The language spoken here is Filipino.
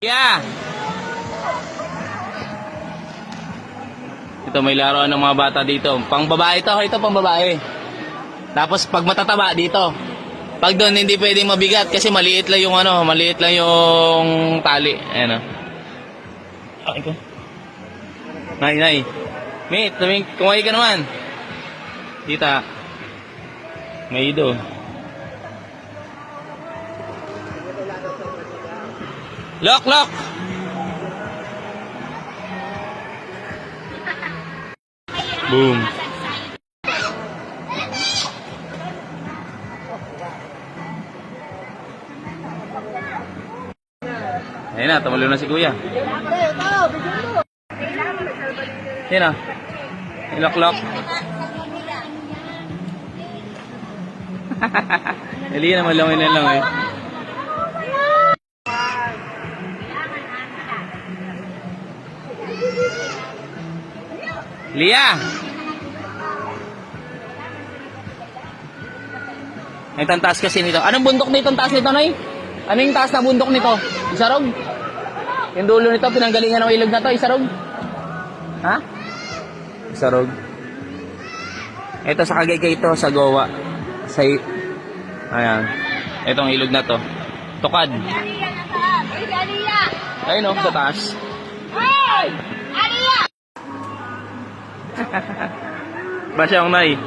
Yeah. Ito may laruan ng mga bata dito. Pang babae to, ito pang babae. Tapos pag matataba dito. Pag doon hindi pwedeng mabigat kasi maliit lang yung maliit lang yung tali. Ayan o. Okay ko. Nay. Mate, kumain ka naman. Tita. May ido. Lock! Boom. Ayun na, tumalo na si Kuya. Ayun na. Lock. Dali na, malawin na lang eh. Lia! Itong taas kasi nito. Anong bundok nito ang taas nito, Nay? Ano yung taas na bundok nito? Isarog? Yung dulo nito, pinanggalingan ng ilog na to, Isarog? Ha? Isarog. Ito sa Kagaykay ito, sa Goa. Ayan. Itong ilog na to. Tukad. Ayun o, sa taas. Ba siyang Nay?